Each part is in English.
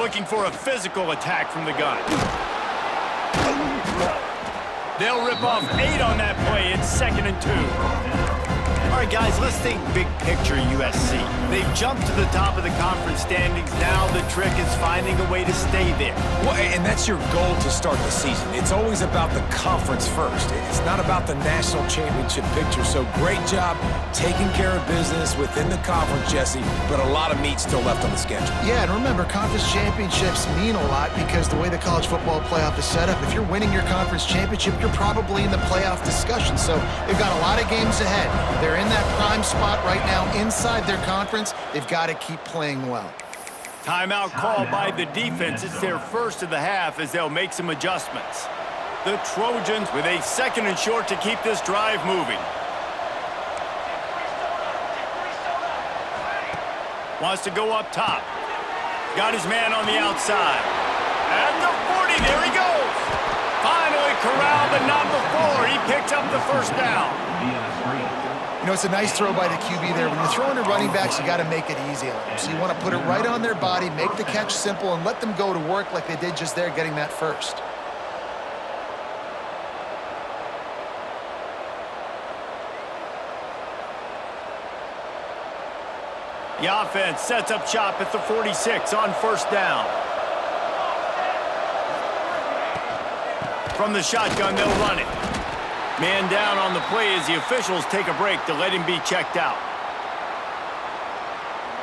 looking for a physical attack from the gun. They'll rip off 8 on that play. It's 2nd and 2. All right, guys, let's think big picture USC. They've jumped to the top of the conference standings. Now the trick is finding a way to stay there. Well, and that's your goal to start the season. It's always about the conference first. It's not about the national championship picture. So great job taking care of business within the conference, Jesse, but a lot of meat still left on the schedule. Yeah, and remember, conference championships mean a lot because the way the college football playoff is set up, if you're winning your conference championship, you're probably in the playoff discussion. So they've got a lot of games ahead. They're in that prime spot right now inside their conference. They've got to keep playing well. Timeout called by the defense. It's their first of the half as they'll make some adjustments. The Trojans with a 2nd and short to keep this drive moving. Wants to go up top. Got his man on the outside. At the 40, there he goes. Finally corralled, but not before. He picked up the first down. You know, it's a nice throw by the QB there. When you're throwing to running backs, you got to make it easy on them. So you want to put it right on their body, make the catch simple, and let them go to work like they did just there, getting that first. The offense sets up shop at the 46 on first down. From the shotgun, they'll run it. Man down on the play as the officials take a break to let him be checked out.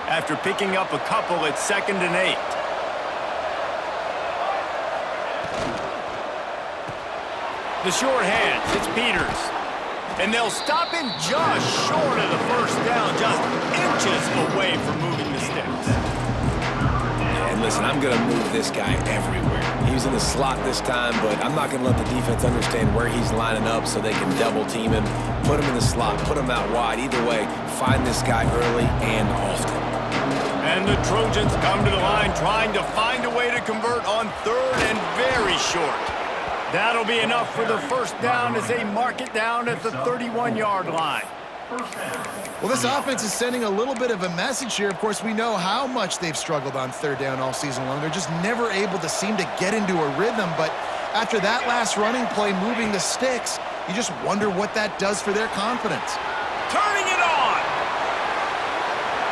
After picking up a couple, it's 2nd and 8. The short hands, it's Peters. And they'll stop him just short of the first down, just inches away from moving the sticks. And listen, I'm going to move this guy everywhere. He was in the slot this time, but I'm not going to let the defense understand where he's lining up so they can double team him, put him in the slot, put him out wide. Either way, find this guy early and often. And the Trojans come to the line trying to find a way to convert on 3rd and very short. That'll be enough for the first down as they mark it down at the 31-yard line. Well, this offense is sending a little bit of a message here. Of course, we know how much they've struggled on 3rd down all season long. They're just never able to seem to get into a rhythm. But after that last running play, moving the sticks, you just wonder what that does for their confidence. Turning it on.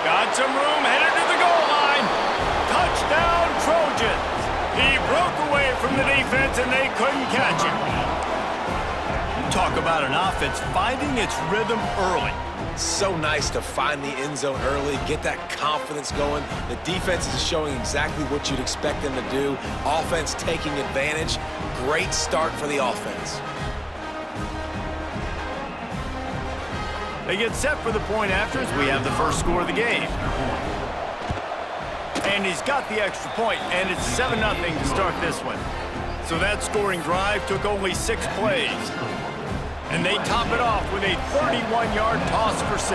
Got some room, headed to the goal line. Touchdown, Trojans. He broke away from the defense, and they couldn't catch him. Talk about an offense finding its rhythm early. So nice to find the end zone early, get that confidence going. The defense is showing exactly what you'd expect them to do. Offense taking advantage. Great start for the offense. They get set for the point after as we have the first score of the game. And he's got the extra point, and it's 7-0 to start this one. So that scoring drive took only 6 plays. And they top it off with a 31-yard toss for 6.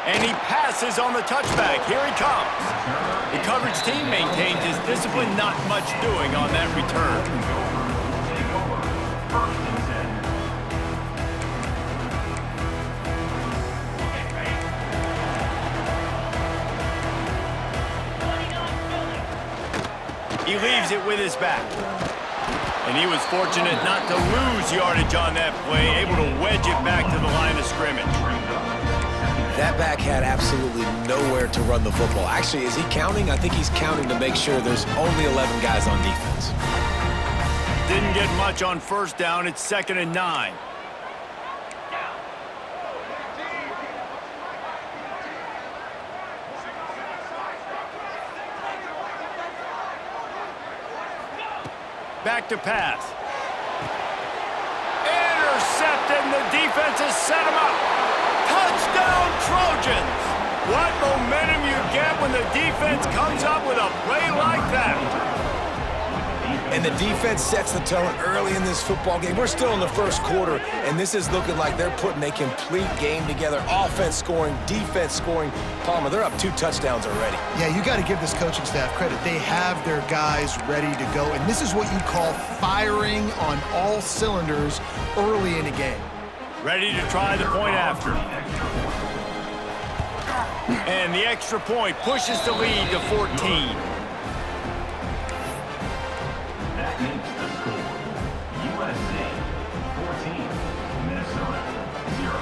And he passes on the touchback. Here he comes. The coverage team maintains his discipline, not much doing on that return. He leaves it with his back. And he was fortunate not to lose yardage on that play, able to wedge it back to the line of scrimmage. That back had absolutely nowhere to run the football. Actually, is he counting? I think he's counting to make sure there's only 11 guys on defense. Didn't get much on first down. It's 2nd and 9. Back to pass. Intercepted, and the defense has set him up. Touchdown, Trojans! What momentum you get when the defense comes up with a play like that. And the defense sets the tone early in this football game. We're still in the first quarter, and this is looking like they're putting a complete game together. Offense scoring, defense scoring. Palmer, they're up 2 touchdowns already. Yeah, you got to give this coaching staff credit. They have their guys ready to go, and this is what you call firing on all cylinders early in a game. Ready to try the point after. And the extra point pushes the lead to 14. That makes the score USA 14, Minnesota 0.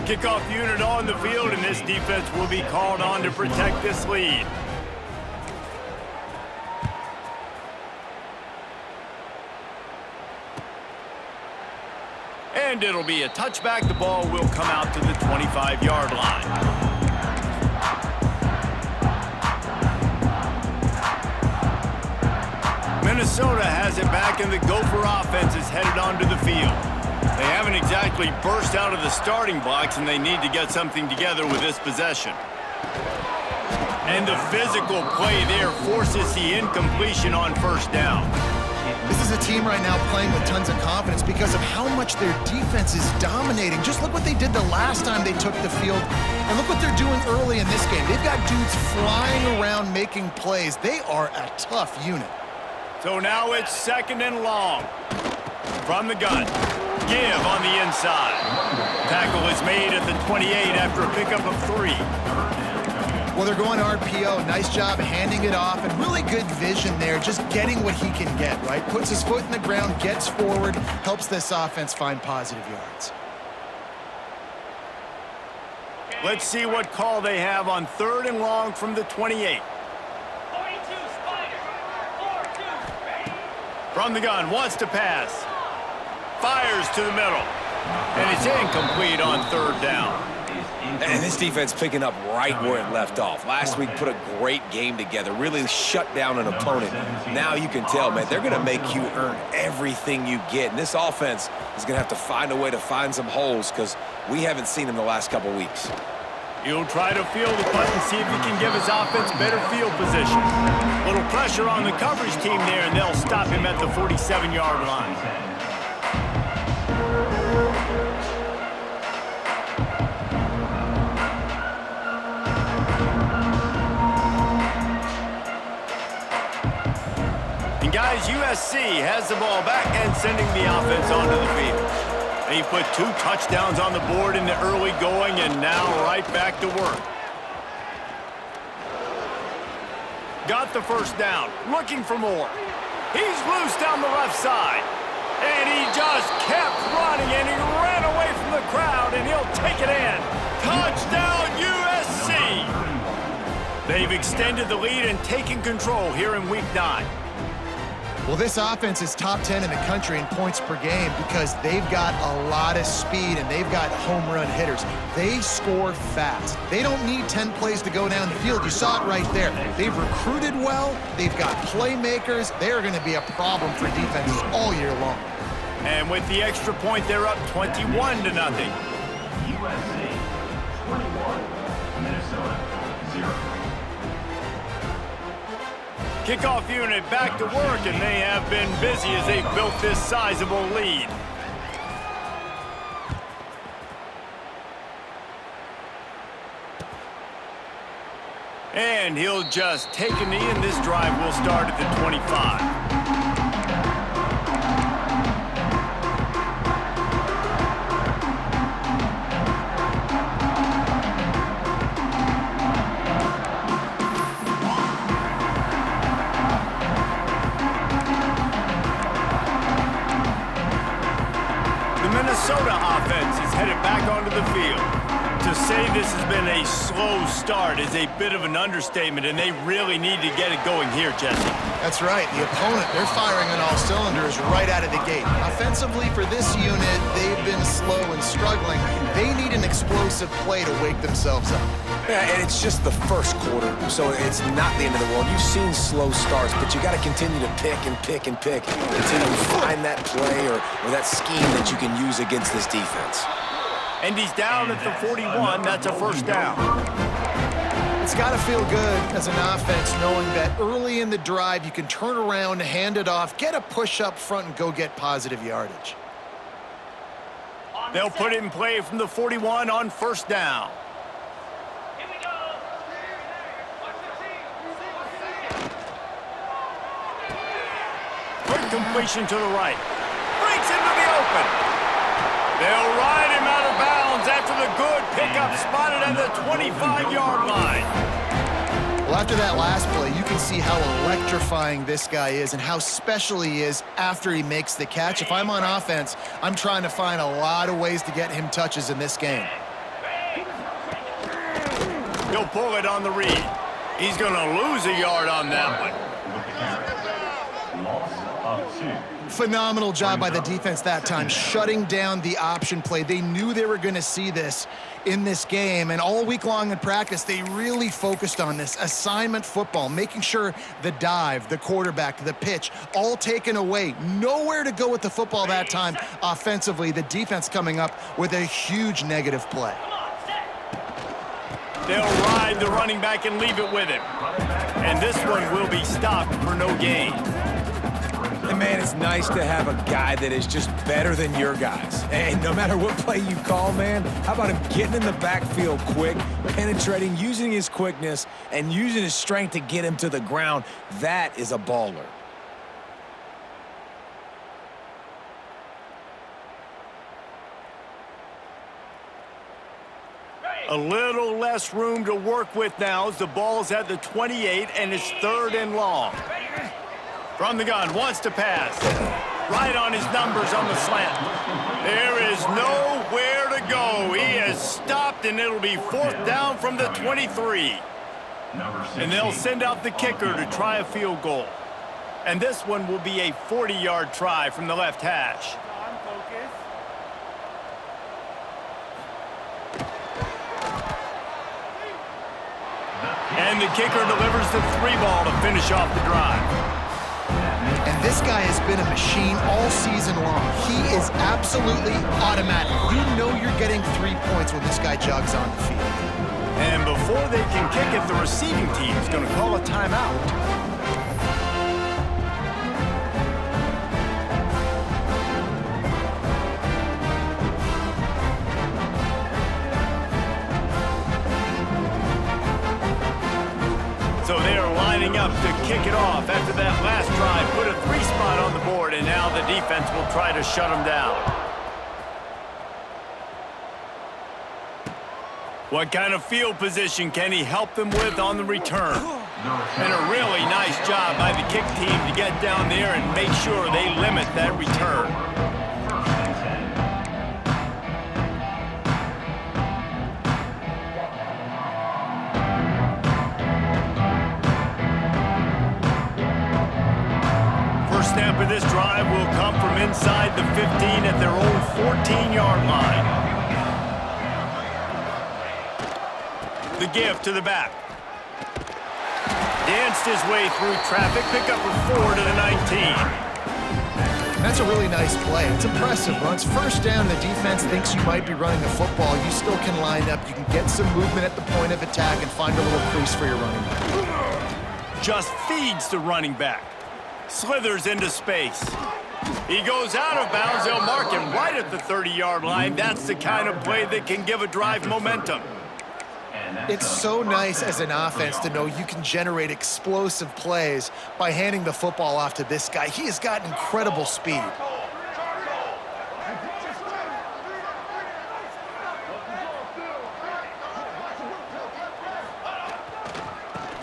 Kickoff unit on the field, and this defense will be called on to protect this lead. And it'll be a touchback. The ball will come out to the 25-yard line. Minnesota has it back, and the Gopher offense is headed onto the field. They haven't exactly burst out of the starting blocks, and they need to get something together with this possession. And the physical play there forces the incompletion on first down. This is a team right now playing with tons of confidence because of how much their defense is dominating. Just look what they did the last time they took the field, and look what they're doing early in this game. They've got dudes flying around making plays. They are a tough unit. So now it's 2nd and long. From the gun. Give on the inside. Tackle is made at the 28 after a pickup of 3. Well, they're going RPO. Nice job handing it off, and really good vision there, just getting what he can get, right? Puts his foot in the ground, gets forward, helps this offense find positive yards. Let's see what call they have on 3rd and long from the 28. From the gun, wants to pass. Fires to the middle. And it's incomplete on 3rd down. And this defense picking up right where it left off. Last week put a great game together, really shut down an opponent. Now you can tell, man, they're going to make you earn everything you get. And this offense is going to have to find a way to find some holes because we haven't seen them the last couple weeks. He'll try to field the punt and see if he can give his offense better field position. Little pressure on the coverage team there, and they'll stop him at the 47-yard line. And guys, USC has the ball back and sending the offense onto the field. They put 2 touchdowns on the board in the early going, and now right back to work. Got the first down, looking for more. He's loose down the left side. And he just kept running, and he ran away from the crowd, and he'll take it in. Touchdown, USC! They've extended the lead and taken control here in Week 9. Well, this offense is top 10 in the country in points per game because they've got a lot of speed and they've got home run hitters. They score fast. They don't need 10 plays to go down the field. You saw it right there. They've recruited well. They've got playmakers. They're going to be a problem for defenses all year long. And with the extra point, they're up 21-0. USA 21, Minnesota 0. Kickoff unit back to work, and they have been busy as they've built this sizable lead. And he'll just take a knee, and this drive will start at the 25. Minnesota offense is headed back onto the field. To say this has been a slow start is a bit of an understatement, and they really need to get it going here, Jesse. That's right. The opponent, they're firing on all cylinders right out of the gate. Offensively, for this unit, they've been slow and struggling. They need an explosive play to wake themselves up. Yeah, and it's just the first quarter, so it's not the end of the world. You've seen slow starts, but you got to continue to pick and pick and pick until you find that play or that scheme that you can use against this defense. And he's down at the 41. That's a first down. It's got to feel good as an offense knowing that early in the drive you can turn around, hand it off, get a push up front, and go get positive yardage. They'll put it in play from the 41 on first down. Quick completion to the right. Breaks into the open. They'll ride him out of with a good pickup spotted at the 25-yard line. Well, after that last play, you can see how electrifying this guy is and how special he is after he makes the catch. If I'm on offense, I'm trying to find a lot of ways to get him touches in this game. He'll pull it on the read. He's going to lose a yard on that one. Loss of 2. Phenomenal job by the defense that time, shutting down the option play. They knew they were going to see this in this game, and all week long in practice, they really focused on this assignment football, making sure the dive, the quarterback, the pitch, all taken away. Nowhere to go with the football that time offensively. The defense coming up with a huge negative play. They'll ride the running back and leave it with him. And this one will be stopped for no gain. And man, it's nice to have a guy that is just better than your guys. And no matter what play you call, man, how about him getting in the backfield quick, penetrating, using his quickness, and using his strength to get him to the ground? That is a baller. A little less room to work with now as the ball's at the 28 and it's 3rd and long. From the gun, wants to pass. Right on his numbers on the slant. There is nowhere to go. He has stopped, and it'll be 4th down from the 23. And they'll send out the kicker to try a field goal. And this one will be a 40-yard try from the left hash. And the kicker delivers the 3-ball to finish off the drive. And this guy has been a machine all season long. He is absolutely automatic. You know you're getting 3 points when this guy jogs on the field. And before they can kick it, the receiving team is going to call a timeout. So they are lining up to kick it off after that last drive. Put a 3-spot on the board, and now the defense will try to shut them down. What kind of field position can he help them with on the return? And a really nice job by the kick team to get down there and make sure they limit that return. Snap of this drive will come from inside the 15 at their own 14-yard line. The give to the back. Danced his way through traffic, pick up a 4 to the 19. That's a really nice play. It's impressive. Once 1st down, the defense thinks you might be running the football. You still can line up. You can get some movement at the point of attack and find a little crease for your running back. Just feeds the running back. Slithers into space. He goes out of bounds. They'll mark him right at the 30-yard line. That's the kind of play that can give a drive momentum. It's so nice as an offense to know you can generate explosive plays by handing the football off to this guy. He has got incredible speed.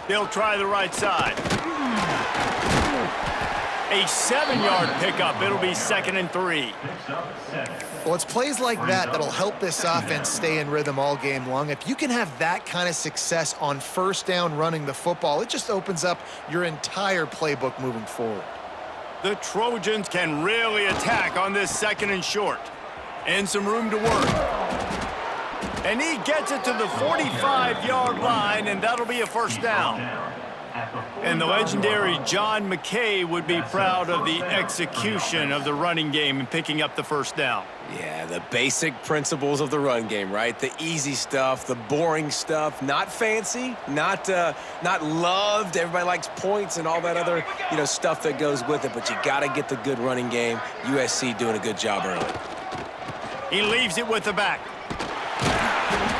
They'll try the right side. A 7-yard pickup. It'll be 2nd and 3. Well, it's plays like that that'll help this offense stay in rhythm all game long. If you can have that kind of success on 1st down running the football, it just opens up your entire playbook moving forward. The Trojans can really attack on this 2nd and short. And some room to work. And he gets it to the 45-yard line, and that'll be a 1st down. And the legendary John McKay would be proud of the execution of the running game and picking up the 1st down. Yeah, the basic principles of the run game, right? The easy stuff, the boring stuff, not fancy, not loved. Everybody likes points and all that other, stuff that goes with it, but you got to get the good running game. USC doing a good job early. He leaves it with the back.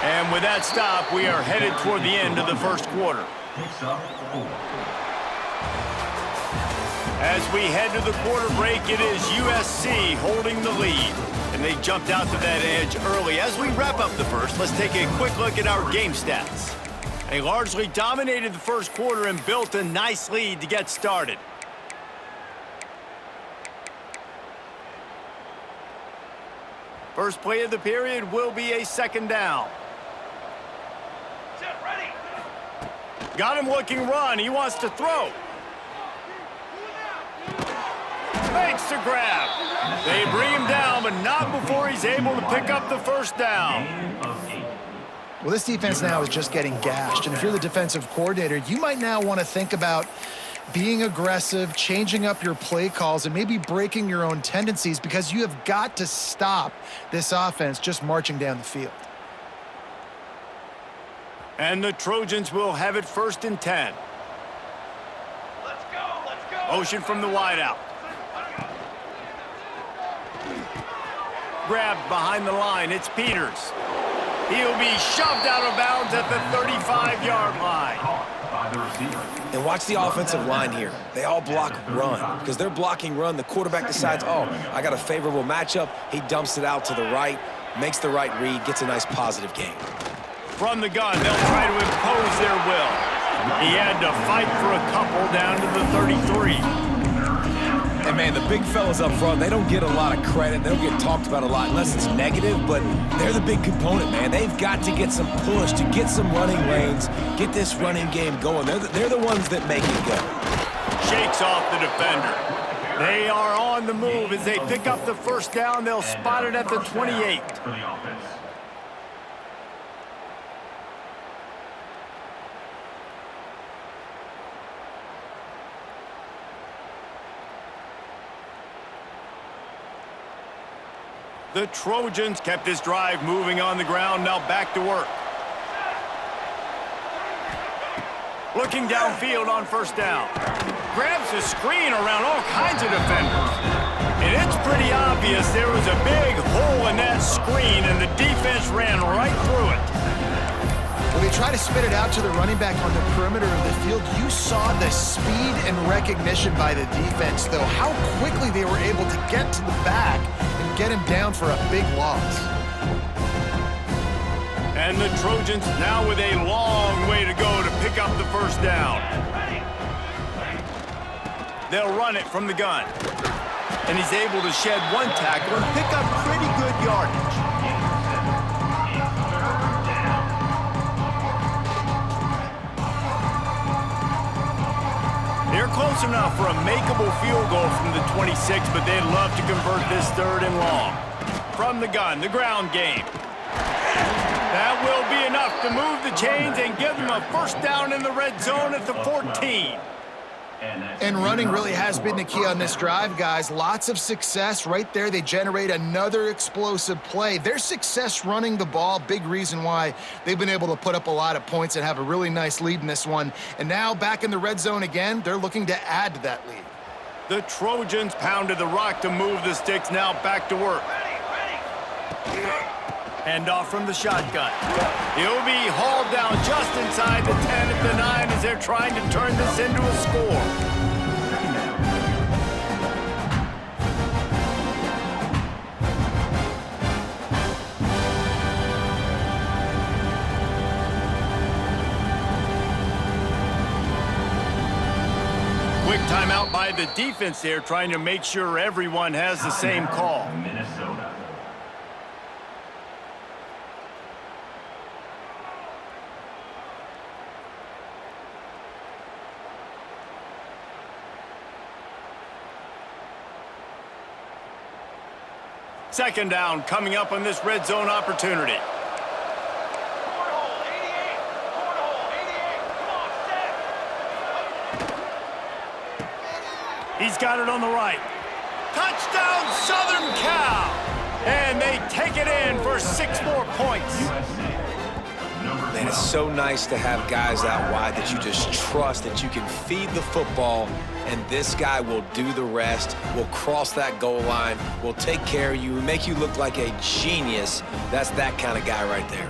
And with that stop, we are headed toward the end of the 1st quarter. As we head to the quarter break, it is USC holding the lead. And they jumped out to that edge early. As we wrap up the first, let's take a quick look at our game stats. They largely dominated the first quarter and built a nice lead to get started. First play of the period will be a second down. Got him looking run. He wants to throw. Makes the grab. They bring him down, but not before he's able to pick up the first down. Well, this defense now is just getting gashed. And if you're the defensive coordinator, you might now want to think about being aggressive, changing up your play calls, and maybe breaking your own tendencies, because you have got to stop this offense just marching down the field. And the Trojans will have it 1st and 10. Let's go. Motion from the wideout. Grabbed behind the line. It's Peters. He'll be shoved out of bounds at the 35-yard line. Caught by the receiver. And watch the offensive line here. They all block run. Because they're blocking run, the quarterback decides, oh, I got a favorable matchup. He dumps it out to the right, makes the right read, gets a nice positive gain. From the gun, they'll try to impose their will. He had to fight for a couple down to the 33. And, man, the big fellas up front, they don't get a lot of credit. They don't get talked about a lot unless it's negative, but they're the big component, man. They've got to get some push, to get some running lanes, get this running game going. They're the ones that make it go. Shakes off the defender. They are on the move as they pick up the first down. They'll spot it at the 28. For the offense. The Trojans kept this drive moving on the ground. Now back to work. Looking downfield on first down. Grabs the screen around all kinds of defenders. And it's pretty obvious there was a big hole in that screen, and the defense ran right through it. Well, they try to spit it out to the running back on the perimeter of the field. You saw the speed and recognition by the defense, though, how quickly they were able to get to the back and get him down for a big loss. And the Trojans now with a long way to go to pick up the first down. They'll run it from the gun. And he's able to shed one tackle and pick up pretty good yardage. They're close enough for a makeable field goal from the 26, but they'd love to convert this 3rd and long. From the gun, the ground game. That will be enough to move the chains and give them a first down in the red zone at the 14. And running really has been the key on this drive, guys. Lots of success right there. They generate another explosive play. Their success running the ball, big reason why they've been able to put up a lot of points and have a really nice lead in this one. And now back in the red zone again, they're looking to add to that lead. The Trojans pounded the rock to move the sticks. Now back to work. Hand off from the shotgun. He'll be hauled down just inside the 10 at the 9 as they're trying to turn this into a score. Quick timeout by the defense there, trying to make sure everyone has the same call. Minnesota. Second down coming up on this red zone opportunity. He's got it on the right. Touchdown, Southern Cal! And they take it in for 6 more points. Man, it's so nice to have guys out wide that you just trust that you can feed the football, and this guy will do the rest, will cross that goal line, will take care of you, make you look like a genius. That's that kind of guy right there.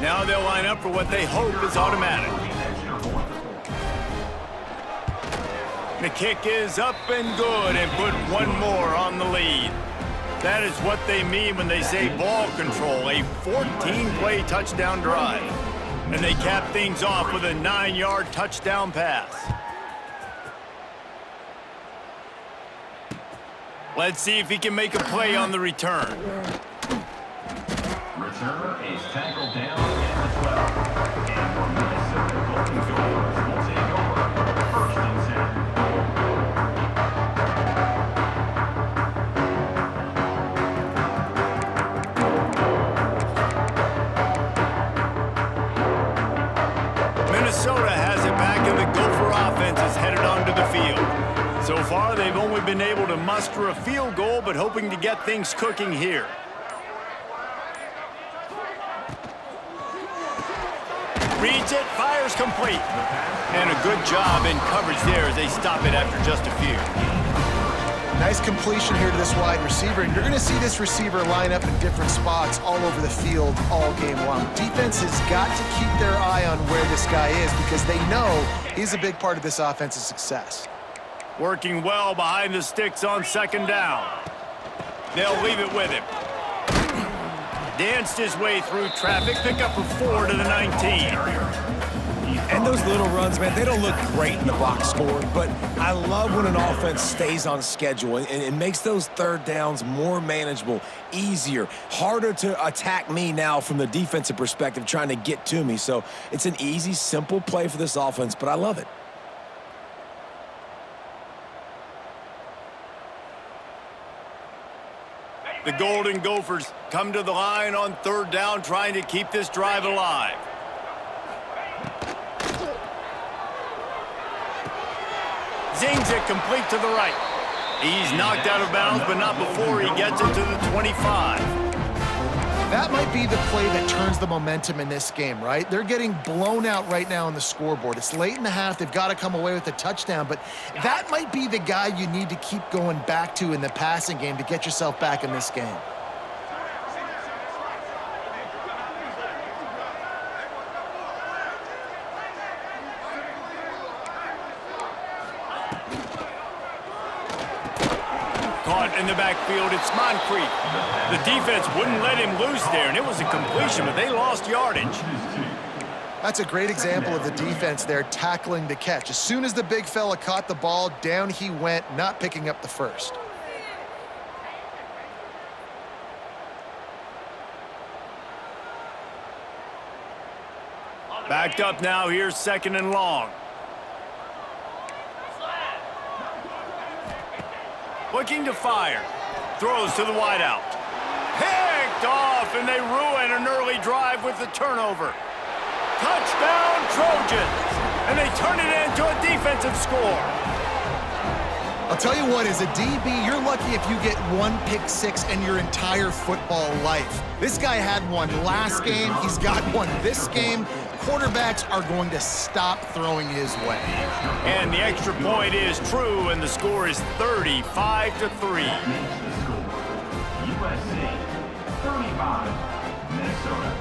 Now they'll line up for what they hope is automatic. The kick is up and good and put one more on the lead. That is what they mean when they say ball control, a 14-play touchdown drive. And they cap things off with a 9-yard touchdown pass. Let's see if he can make a play on the return. Returner is tackled down at the 12. And for Minnesota, Golden Gophers will take over. First and 10. Minnesota has it back, and the Gopher offense is headed onto the field. So far, they've only been able to muster a field goal, but hoping to get things cooking here. Reads it, fires complete. And a good job in coverage there as they stop it after just a few. Nice completion here to this wide receiver, and you're going to see this receiver line up in different spots all over the field all game long. Defense has got to keep their eye on where this guy is because they know he's a big part of this offense's success. Working well behind the sticks on second down. They'll leave it with him. Danced his way through traffic, pick up a 4 to the 19. And those little runs, man, they don't look great in the box score, but I love when an offense stays on schedule and it makes those third downs more manageable, easier, harder to attack me now from the defensive perspective trying to get to me. So it's an easy, simple play for this offense, but I love it. The Golden Gophers come to the line on third down, trying to keep this drive alive. Zings it complete to the right. He's knocked out of bounds, but not before he gets it to the 25. That might be the play that turns the momentum in this game, right? They're getting blown out right now on the scoreboard. It's late in the half. They've got to come away with a touchdown, but that might be the guy you need to keep going back to in the passing game to get yourself back in this game. Caught in the backfield, it's Moncrief. The defense wouldn't let him loose there, and it was a completion, but they lost yardage. That's a great example of the defense there tackling the catch. As soon as the big fella caught the ball, down he went, not picking up the first. Backed up now, here's second and long. Looking to fire. Throws to the wideout. Picked off, and they ruin an early drive with the turnover. Touchdown, Trojans! And they turn it into a defensive score. I'll tell you what, as a DB, you're lucky if you get one pick six in your entire football life. This guy had one last game. He's got one this game. Quarterbacks are going to stop throwing his way. And the extra point is true, and the score is 35-3. USC 35, Minnesota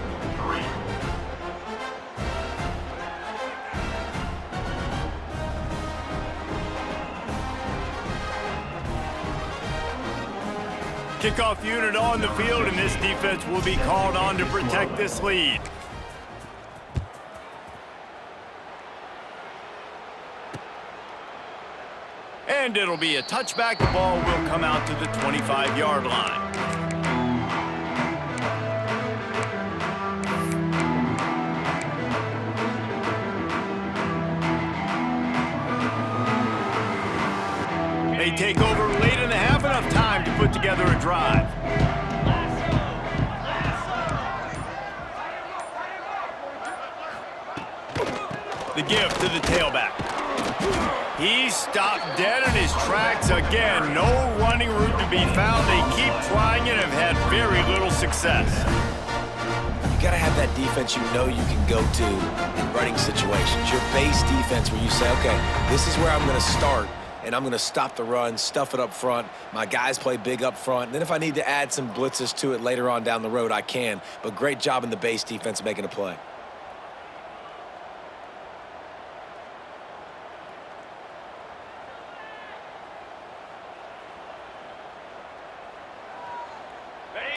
3. Kickoff unit on the field, and this defense will be called on to protect this lead. And it'll be a touchback. The ball will come out to the 25-yard line. They take over late in the half, enough time to put together a drive. The give to the tailback. He stopped dead in his tracks again. No running route to be found. They keep trying it and have had very little success. You got to have that defense you know you can go to in running situations. Your base defense where you say, okay, this is where I'm going to start, and I'm going to stop the run, stuff it up front. My guys play big up front. And then if I need to add some blitzes to it later on down the road, I can. But great job in the base defense making a play.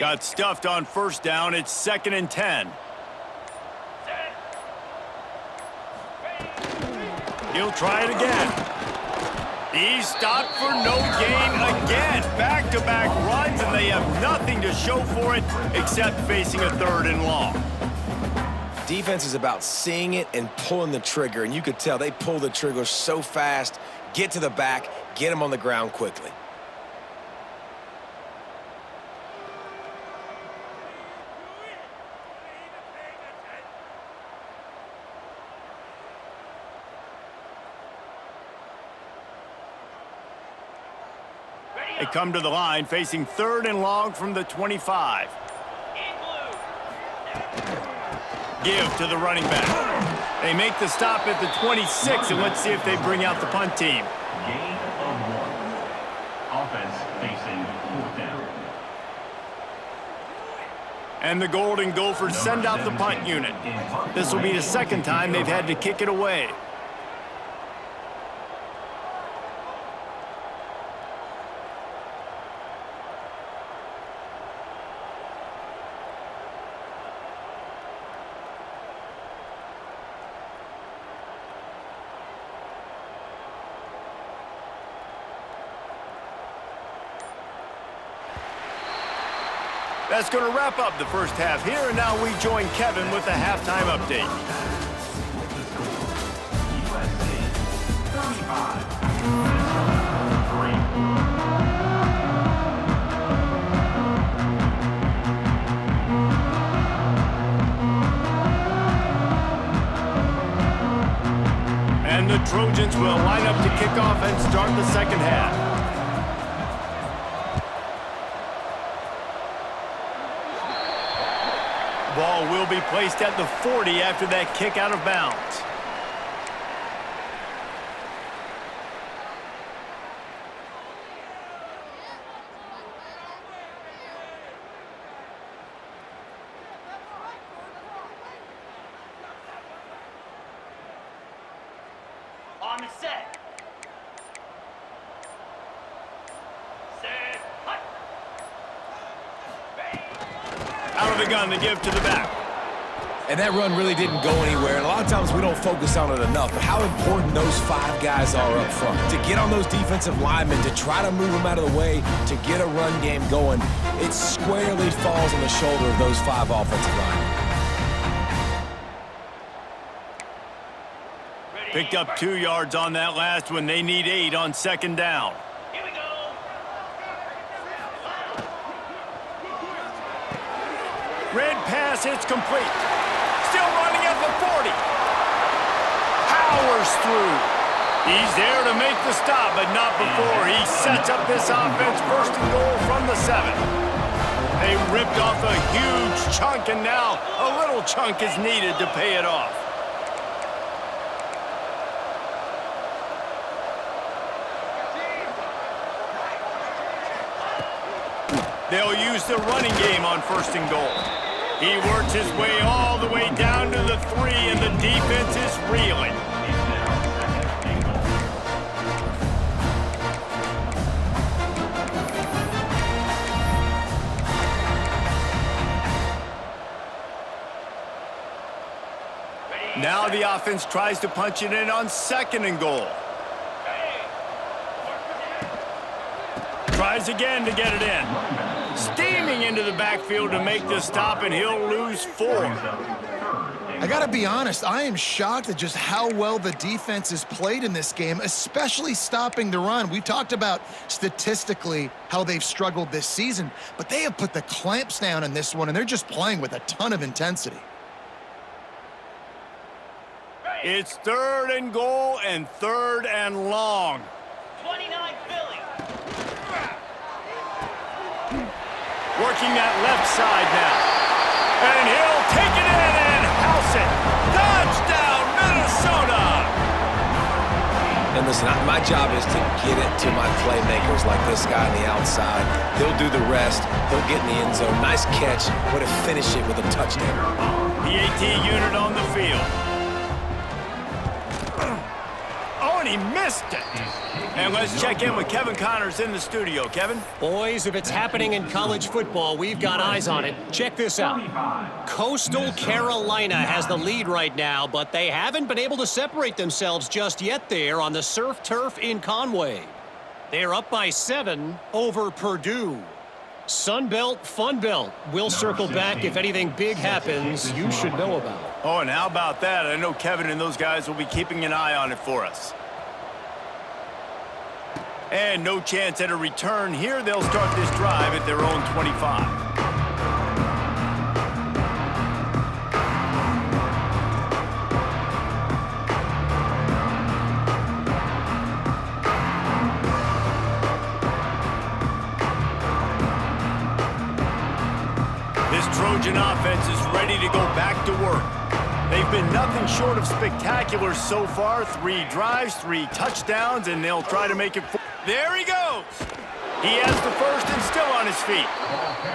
Got stuffed on first down. It's 2nd and 10. He'll try it again. He's stopped for no gain again. Back-to-back runs, and they have nothing to show for it except facing a 3rd and long. Defense is about seeing it and pulling the trigger, and you could tell they pull the trigger so fast, get to the back, get him on the ground quickly. They come to the line facing 3rd and long from the 25. Give to the running back. They make the stop at the 26, and let's see if they bring out the punt team. Gain of 1. Offense facing 4th down. And the Golden Gophers send out the punt unit. This will be the 2nd time they've had to kick it away. That's going to wrap up the first half here, and now we join Kevin with the halftime update. USC 35. 3. And the Trojans will line up to kick off and start the 2nd half. Ball will be placed at the 40 after that kick out of bounds. On the set. Set. Hut. Out of the gun to give to the back. And that run really didn't go anywhere. And a lot of times we don't focus on it enough, but how important those 5 guys are up front. To get on those defensive linemen, to try to move them out of the way, to get a run game going, it squarely falls on the shoulder of those 5 offensive linemen. Picked up 2 yards on that last one. They need 8 on 2nd down. Here we go. Red pass, it's complete. Still running at the 40. Powers through. He's there to make the stop, but not before. He sets up this offense 1st and goal from the 7. They ripped off a huge chunk, and now a little chunk is needed to pay it off. They'll use the running game on 1st and goal. He works his way all the way down to the 3, and the defense is reeling. Now the offense tries to punch it in on 2nd and goal. Tries again to get it in. Steaming into the backfield to make the stop, and he'll lose 4. I gotta be honest, I am shocked at just how well the defense has played in this game, especially stopping the run. We've talked about statistically how they've struggled this season, but they have put the clamps down in this one, and they're just playing with a ton of intensity. It's 3rd and goal and 3rd and long. 29 Philly. Working that left side now. And he'll take it in and house it. Touchdown, Minnesota! And listen, my job is to get it to my playmakers like this guy on the outside. He'll do the rest. He'll get in the end zone. Nice catch. Way to finish it with a touchdown. The AT unit on the field. Oh, one. He missed it. And let's check in with Kevin Connors in the studio. Kevin? Boys, if it's happening in college football, we've got eyes on it. Check this out. Coastal Carolina has the lead right now, but they haven't been able to separate themselves just yet there on the surf turf in Conway. They're up by 7 over Purdue. Sunbelt, Funbelt. We'll circle back if anything big happens you should know about. Oh, and how about that? I know Kevin and those guys will be keeping an eye on it for us. And no chance at a return here. They'll start this drive at their own 25. Trojan offense is ready to go back to work. They've been nothing short of spectacular so far. 3 drives, 3 touchdowns, and they'll try to make it 4. There he goes. He has the first and still on his feet.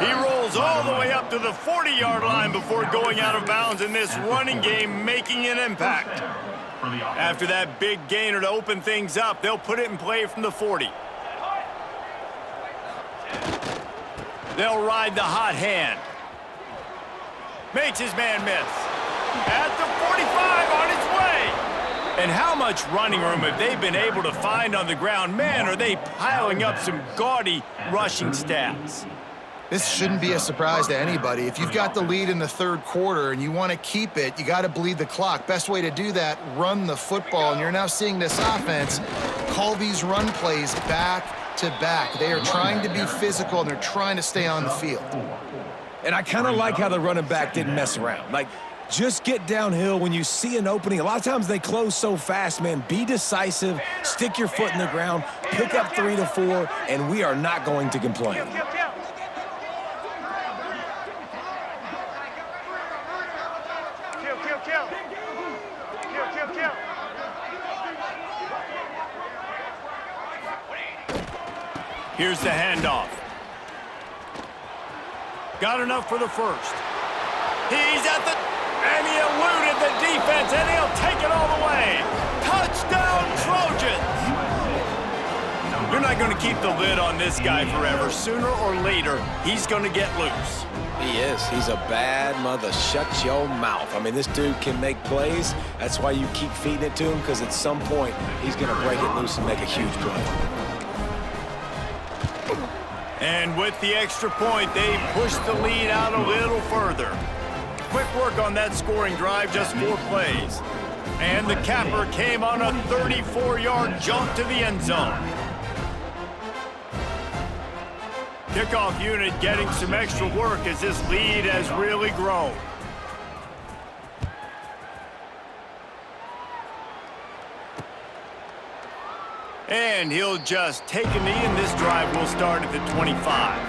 He rolls all the way up to the 40-yard line before going out of bounds in this running game, making an impact. After that big gainer to open things up, they'll put it in play from the 40. They'll ride the hot hand. Makes his man miss. At the 45, on its way. And how much running room have they been able to find on the ground? Man, are they piling up some gaudy rushing stats. This shouldn't be a surprise to anybody. If you've got the lead in the third quarter and you want to keep it, you got to bleed the clock. Best way to do that, run the football. And you're now seeing this offense call these run plays back to back. They are trying to be physical, and they're trying to stay on the field. And I kind of like how the running back didn't mess around. Like, just get downhill when you see an opening. A lot of times they close so fast, man. Be decisive, stick your foot in the ground, pick up 3 to 4, and we are not going to complain. Here's the handoff. Got enough for the first. He's at the... And he eluded the defense, and he'll take it all the way. Touchdown, Trojans! You're not going to keep the lid on this guy forever. Sooner or later, he's going to get loose. He is. He's a bad mother. Shut your mouth. I mean, this dude can make plays. That's why you keep feeding it to him, because at some point, he's going to break it loose and make a huge play. And with the extra point, they push the lead out a little further. Quick work on that scoring drive, just 4 plays. And the capper came on a 34-yard jump to the end zone. Kickoff unit getting some extra work as this lead has really grown. And he'll just take a knee, and this drive will start at the 25.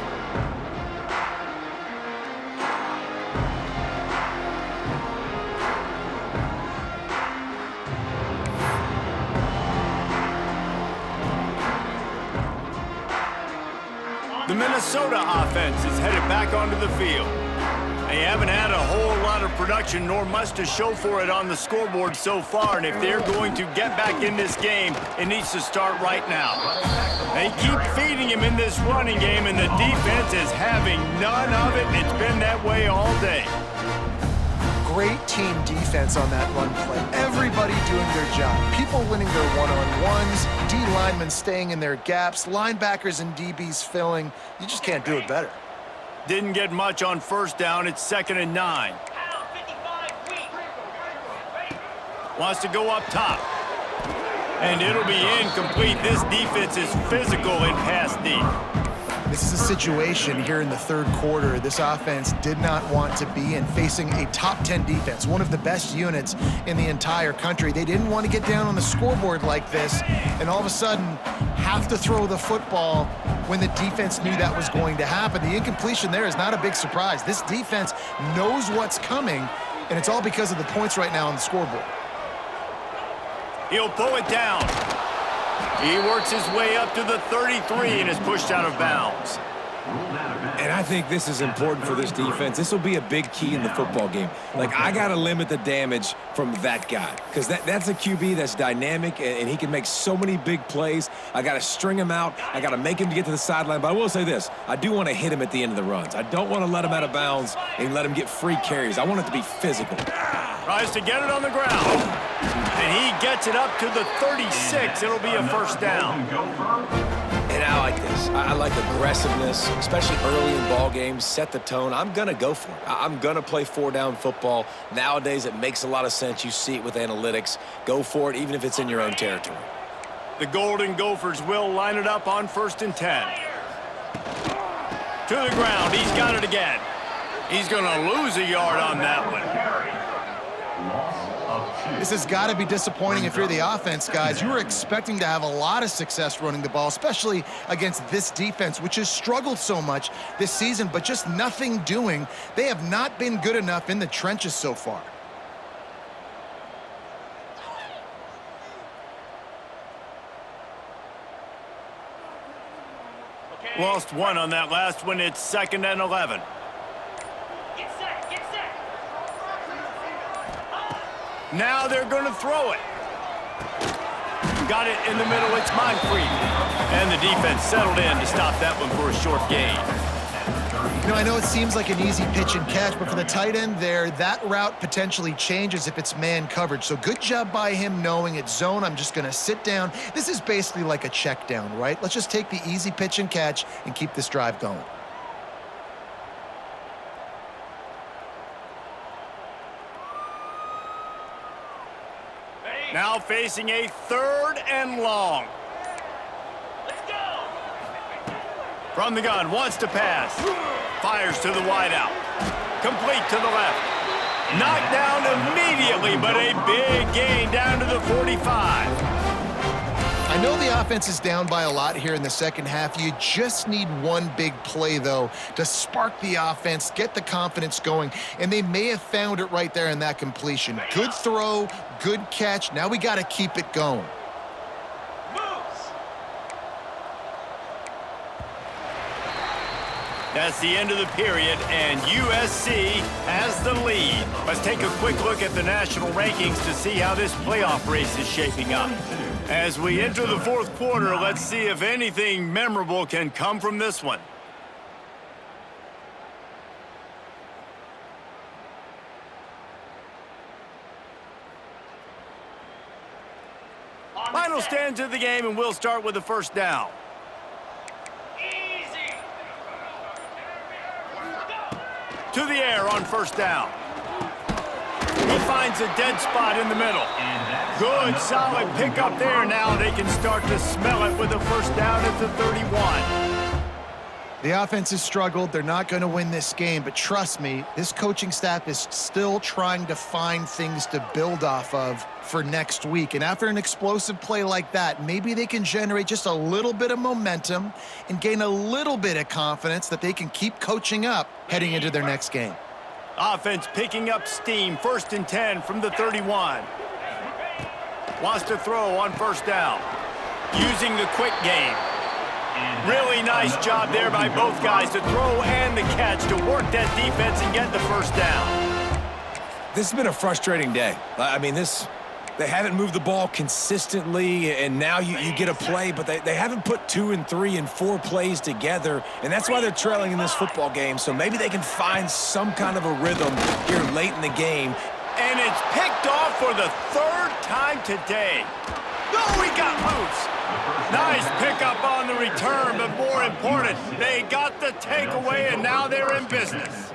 The Minnesota offense is headed back onto the field. They haven't had a whole lot of production, nor much to show for it on the scoreboard so far, and if they're going to get back in this game, it needs to start right now. They keep feeding him in this running game, and the defense is having none of it, and it's been that way all day. Great team defense on that run play. Everybody doing their job. People winning their one-on-ones, D linemen staying in their gaps, linebackers and DBs filling. You just can't do it better. Didn't get much on first down. It's 2nd and 9. Wants to go up top. And it'll be incomplete. This defense is physical in pass deep. This is a situation here in the third quarter this offense did not want to be in, facing a top 10 defense, one of the best units in the entire country. They didn't want to get down on the scoreboard like this and all of a sudden have to throw the football when the defense knew that was going to happen. The incompletion there is not a big surprise. This defense knows what's coming, and it's all because of the points right now on the scoreboard. He'll pull it down. He works his way up to the 33 and is pushed out of bounds. And I think this is important for this defense. This will be a big key in the football game. Like, I got to limit the damage from that guy because that's a QB that's dynamic, and he can make so many big plays. I got to string him out. I got to make him get to the sideline. But I will say this. I do want to hit him at the end of the runs. I don't want to let him out of bounds and let him get free carries. I want it to be physical. Tries to get it on the ground. And he gets it up to the 36. It'll be a first down. And I like this. I like aggressiveness, especially early in ball games. Set the tone. I'm going to go for it. I'm going to play four-down football. Nowadays, it makes a lot of sense. You see it with analytics. Go for it, even if it's in your own territory. The Golden Gophers will line it up on 1st and 10. To the ground. He's got it again. He's going to lose a yard on that one. This has got to be disappointing if you're the offense, guys. You were expecting to have a lot of success running the ball, especially against this defense, which has struggled so much this season, but just nothing doing. They have not been good enough in the trenches so far. Lost one on that last one. It's 2nd and 11. Get set, get set. Now they're going to throw it. Got it in the middle. It's Moncrief. And the defense settled in to stop that one for a short gain. You know, I know it seems like an easy pitch and catch, but for the tight end there, that route potentially changes if it's man coverage. So good job by him knowing it's zone. I'm just going to sit down. This is basically like a check down, right? Let's just take the easy pitch and catch and keep this drive going. Now facing a 3rd and long. Let's go. From the gun, wants to pass. Fires to the wideout. Complete to the left. Knocked down immediately, but a big gain down to the 45. I know the offense is down by a lot here in the second half. You just need one big play, though, to spark the offense, get the confidence going, and they may have found it right there in that completion. Good throw, good catch. Now we got to keep it going. That's the end of the period, and USC has the lead. Let's take a quick look at the national rankings to see how this playoff race is shaping up. As we enter the 4th quarter, let's see if anything memorable can come from this one. Final stands of the game, and we'll start with the first down. Easy. To the air on 1st down. He finds a dead spot in the middle. Good, solid pickup there. Now they can start to smell it with a first down at the 31. The offense has struggled. They're not going to win this game, but trust me, this coaching staff is still trying to find things to build off of for next week. And after an explosive play like that, maybe they can generate just a little bit of momentum and gain a little bit of confidence that they can keep coaching up heading into their next game. Offense picking up steam. 1st and 10 from the 31. Wants to throw on 1st down. Using the quick game. Really nice job there by both guys to throw and the catch to work that defense and get the first down. This has been a frustrating day. I mean, they haven't moved the ball consistently, and now you get a play, but they haven't put 2 and 3 and 4 plays together, and that's why they're trailing in this football game. So maybe they can find some kind of a rhythm here late in the game. And it's picked off for the 3rd time today. Oh, he got loose. Nice pickup on the return, but more important, they got the takeaway, and now they're in business.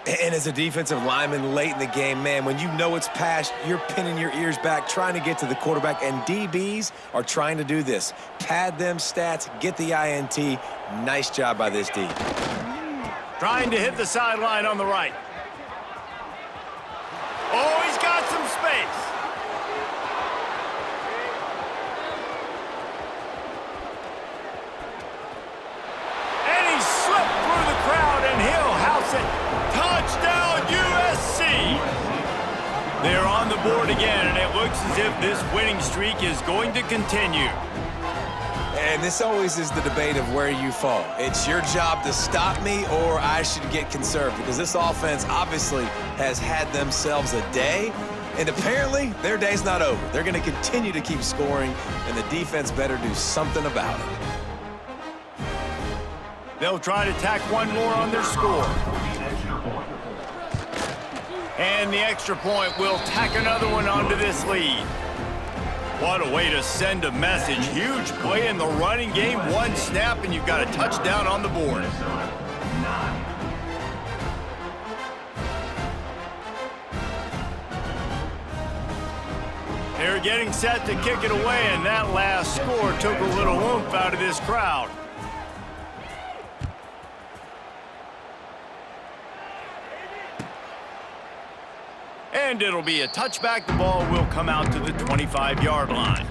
And as a defensive lineman late in the game, man, when you know it's past, you're pinning your ears back, trying to get to the quarterback, and DBs are trying to do this. Pad them stats, get the INT. Nice job by this D. Trying to hit the sideline on the right. Oh, he's got some space. And he slipped through the crowd, and he'll house it. Touchdown, USC! They're on the board again, and it looks as if this winning streak is going to continue. And this always is the debate of where you fall. It's your job to stop me or I should get conserved, because this offense obviously has had themselves a day, and apparently their day's not over. They're going to continue to keep scoring, and the defense better do something about it. They'll try to tack one more on their score. And the extra point will tack another one onto this lead. What a way to send a message. Huge play in the running game. One snap, and you've got a touchdown on the board. They're getting set to kick it away, and that last score took a little oomph out of this crowd. And it'll be a touchback. The ball will come out to the 25-yard line.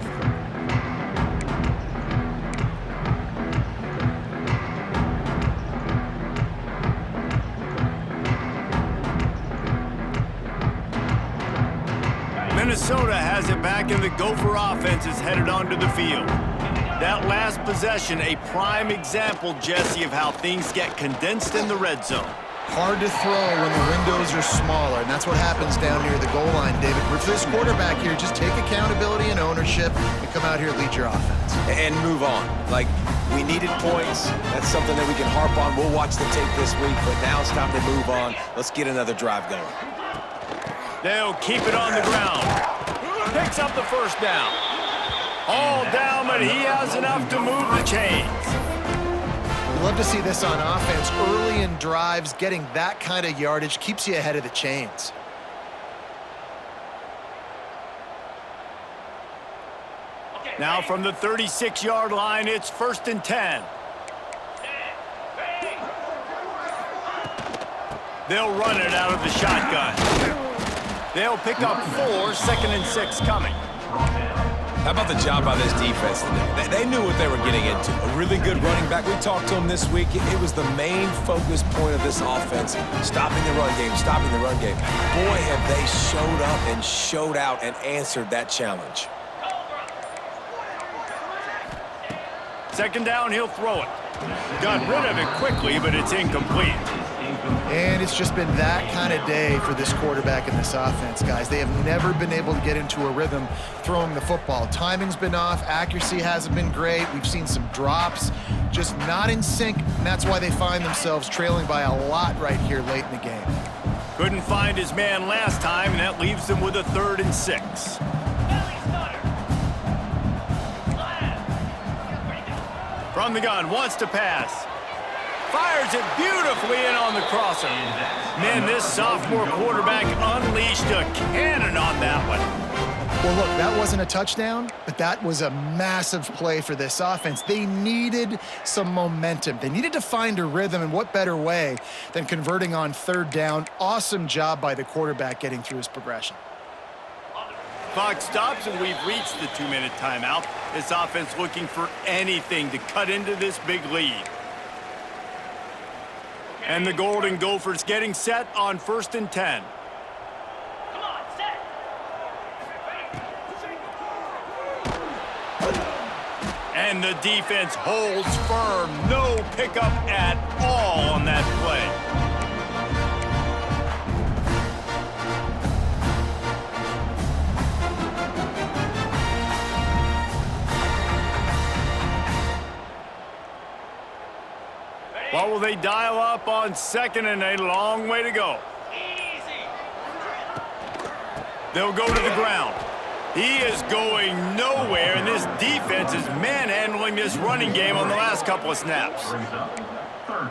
Minnesota has it back, and the Gopher offense is headed onto the field. That last possession, a prime example, Jesse, of how things get condensed in the red zone. Hard to throw when the windows are smaller, and that's what happens down near the goal line, David. For this quarterback here, just take accountability and ownership and come out here and lead your offense. And move on. Like, we needed points. That's something that we can harp on. We'll watch the tape this week, but now it's time to move on. Let's get another drive going. They'll keep it on the ground. Picks up the first down. All down, but he has enough to move the chains. Love to see this on offense. Early in drives, getting that kind of yardage keeps you ahead of the chains. Now from the 36-yard line, it's 1st and 10. They'll run it out of the shotgun. They'll pick up 4, 2nd and 6 coming. How about the job by this defense today? They knew what they were getting into. A really good running back. We talked to him this week. It was the main focus point of this offense, stopping the run game, stopping the run game. Boy, have they showed up and showed out and answered that challenge. 2nd down, he'll throw it. Got rid of it quickly, but it's incomplete. And it's just been that kind of day for this quarterback and this offense, guys. They have never been able to get into a rhythm throwing the football. Timing's been off. Accuracy hasn't been great. We've seen some drops, just not in sync, and that's why they find themselves trailing by a lot right here late in the game. Couldn't find his man last time, and that leaves them with a 3rd and 6. From the gun, wants to pass. Fires it beautifully in on the crosser. Man, this sophomore quarterback unleashed a cannon on that one. Well, look, that wasn't a touchdown, but that was a massive play for this offense. They needed some momentum. They needed to find a rhythm, and what better way than converting on 3rd down. Awesome job by the quarterback getting through his progression. Clock stops, and we've reached the 2-minute timeout. This offense looking for anything to cut into this big lead. And the Golden Gophers getting set on 1st and 10. Come on, set. And the defense holds firm. No pickup at all on that play. What will they dial up on 2nd and a long way to go? Easy. They'll go to the ground. He is going nowhere, and this defense is manhandling this running game on the last couple of snaps.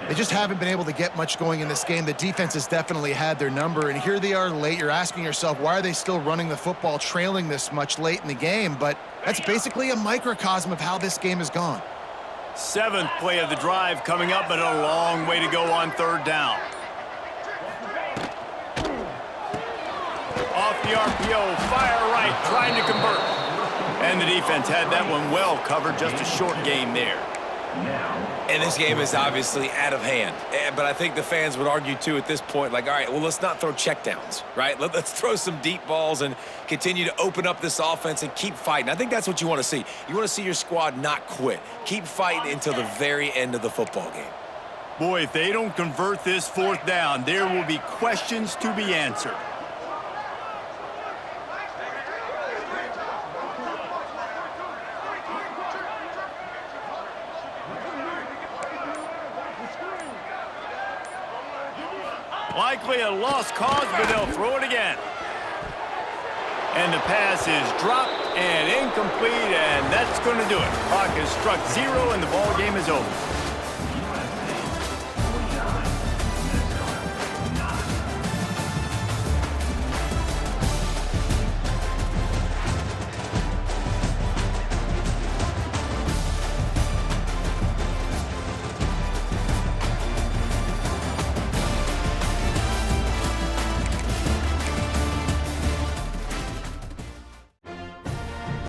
They just haven't been able to get much going in this game. The defense has definitely had their number, and here they are late. You're asking yourself, why are they still running the football, trailing this much late in the game? But that's basically a microcosm of how this game has gone. 7th play of the drive coming up, but a long way to go on 3rd down. Off the RPO, fire right, trying to convert. And the defense had that one well covered, just a short game there. Now, And this game is obviously out of hand. But I think the fans would argue, too, at this point, like, all right, well, let's not throw checkdowns, right? Let's throw some deep balls and continue to open up this offense and keep fighting. I think that's what you want to see. You want to see your squad not quit. Keep fighting until the very end of the football game. Boy, if they don't convert this 4th down, there will be questions to be answered. Likely a lost cause, but they'll throw it again. And the pass is dropped and incomplete, and that's going to do it. Clock has struck 0, and the ball game is over.